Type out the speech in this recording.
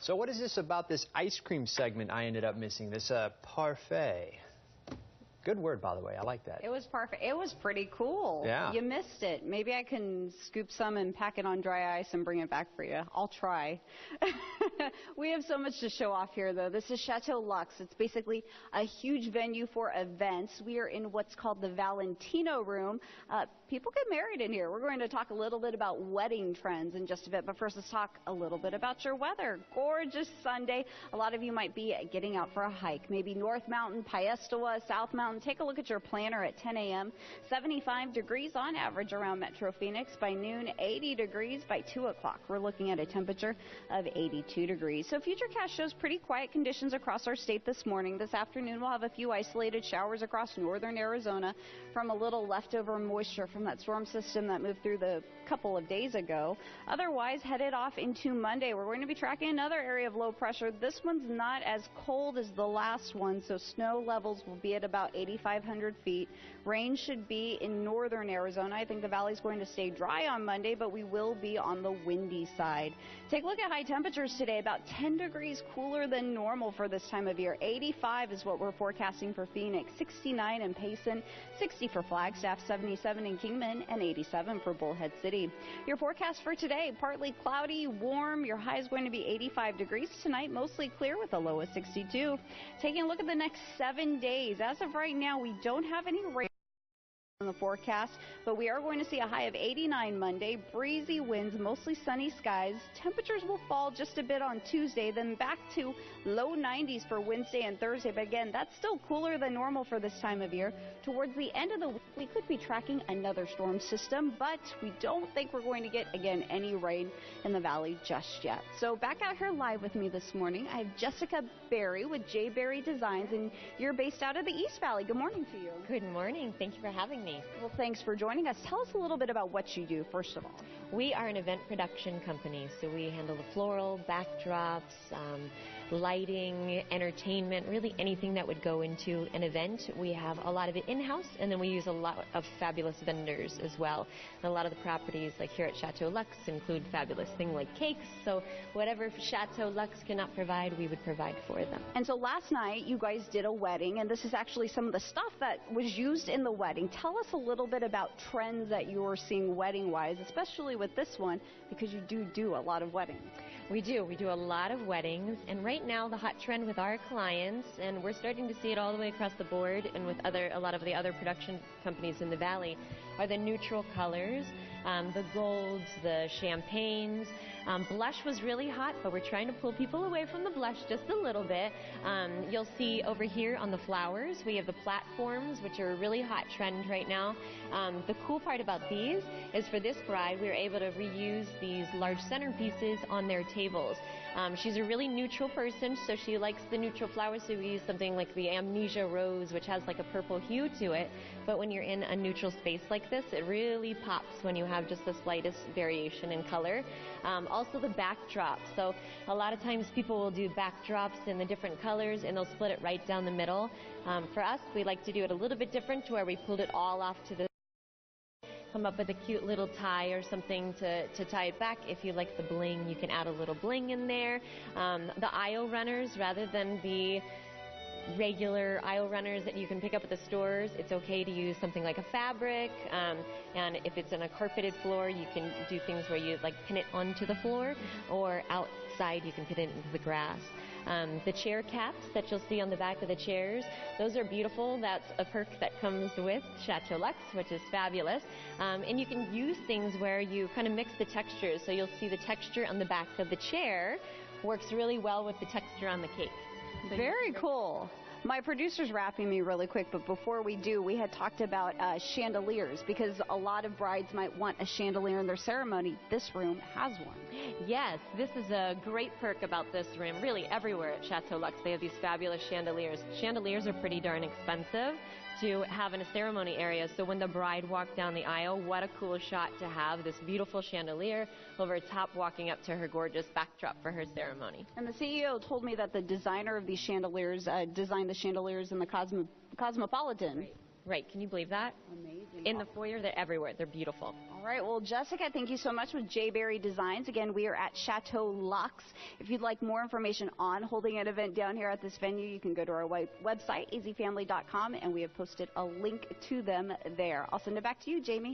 So what is this about this ice cream segment I ended up missing? This parfait. Good word, by the way. I like that. It was perfect. It was pretty cool. Yeah. You missed it. Maybe I can scoop some and pack it on dry ice and bring it back for you. I'll try. We have so much to show off here, though. This is Chateau Luxe. It's basically a huge venue for events. We are in what's called the Valentino room. People get married in here. We're going to talk a little bit about wedding trends in just a bit. But first, let's talk a little bit about your weather. Gorgeous Sunday. A lot of you might be getting out for a hike. Maybe North Mountain, Paestawa, South Mountain. Take a look at your planner at 10 a.m. 75 degrees on average around Metro Phoenix. By noon, 80 degrees. By 2 o'clock, we're looking at a temperature of 82 degrees. So Futurecast shows pretty quiet conditions across our state this morning. This afternoon, we'll have a few isolated showers across northern Arizona from a little leftover moisture from that storm system that moved through the couple of days ago. Otherwise, headed off into Monday, we're going to be tracking another area of low pressure. This one's not as cold as the last one, so snow levels will be at about 8,500 feet. Rain should be in northern Arizona. I think the valley's going to stay dry on Monday, but we will be on the windy side. Take a look at high temperatures today, about 10 degrees cooler than normal for this time of year. 85 is what we're forecasting for Phoenix, 69 in Payson, 60 for Flagstaff, 77 in Kingman, and 87 for Bullhead City. Your forecast for today, partly cloudy, warm. Your high is going to be 85 degrees tonight, mostly clear with a low of 62. Taking a look at the next 7 days. As of right now, we don't have any rain in the forecast, but we are going to see a high of 89 Monday, breezy winds, mostly sunny skies. Temperatures will fall just a bit on Tuesday, then back to low 90s for Wednesday and Thursday. But again, that's still cooler than normal for this time of year. Towards the end of the week, we could be tracking another storm system, but we don't think we're going to get, again, any rain in the valley just yet. So back out here live with me this morning, I have Jessica Berry with J. Berry Designs, and you're based out of the East Valley. Good morning to you. Good morning. Thank you for having me. Well, thanks for joining us. Tell us a little bit about what you do, first of all. We are an event production company, so we handle the floral, backdrops, lighting, entertainment, really anything that would go into an event. We have a lot of it in-house, and then we use a lot of fabulous vendors as well. And a lot of the properties, like here at Chateau Luxe, include fabulous things like cakes, so whatever Chateau Luxe cannot provide, we would provide for them. And so last night, you guys did a wedding, and this is actually some of the stuff that was used in the wedding. Tell us a little bit about trends that you're seeing wedding-wise, especially with this one, because you do a lot of weddings. We do a lot of weddings, and right now the hot trend with our clients, and we're starting to see it all the way across the board and with a lot of the other production companies in the valley, are the neutral colors, the golds, the champagnes. Blush was really hot, but we're trying to pull people away from the blush just a little bit. You'll see over here on the flowers, we have the platforms, which are a really hot trend right now. The cool part about these is for this bride, we were able to reuse these large centerpieces on their tables. She's a really neutral person, so she likes the neutral flowers, so we use something like the Amnesia Rose, which has like a purple hue to it. But when you're in a neutral space like this, it really pops when you have just the slightest variation in color. Also the backdrop. So a lot of times people will do backdrops in the different colors, and they'll split it right down the middle. For us, we like to do it a little bit different, to where we pulled it all off to the come up with a cute little tie or something to tie it back. If you like the bling, you can add a little bling in there. The aisle runners, rather than the regular aisle runners that you can pick up at the stores, it's okay to use something like a fabric, and if it's on a carpeted floor, you can do things where you like pin it onto the floor, or outside you can put it into the grass. The chair caps that you'll see on the back of the chairs, those are beautiful. That's a perk that comes with Chateau Luxe, which is fabulous. And you can use things where you kind of mix the textures. So you'll see the texture on the back of the chair works really well with the texture on the cake. So very cool. My producer's wrapping me really quick, but before we do, we had talked about chandeliers, because a lot of brides might want a chandelier in their ceremony. This room has one. Yes, this is a great perk about this room. Really, everywhere at Chateau Luxe, they have these fabulous chandeliers. Chandeliers are pretty darn expensive to have in a ceremony area, so when the bride walked down the aisle, what a cool shot to have this beautiful chandelier over top walking up to her gorgeous backdrop for her ceremony. And the CEO told me that the designer of these chandeliers designed the chandeliers in the Cosmopolitan. Right. Can you believe that? Amazing. In the foyer, they're everywhere. They're beautiful. All right. Well, Jessica, thank you so much with J. Berry Designs. Again, we are at Chateau Luxe. If you'd like more information on holding an event down here at this venue, you can go to our website, azfamily.com, and we have posted a link to them there. I'll send it back to you, Jamie.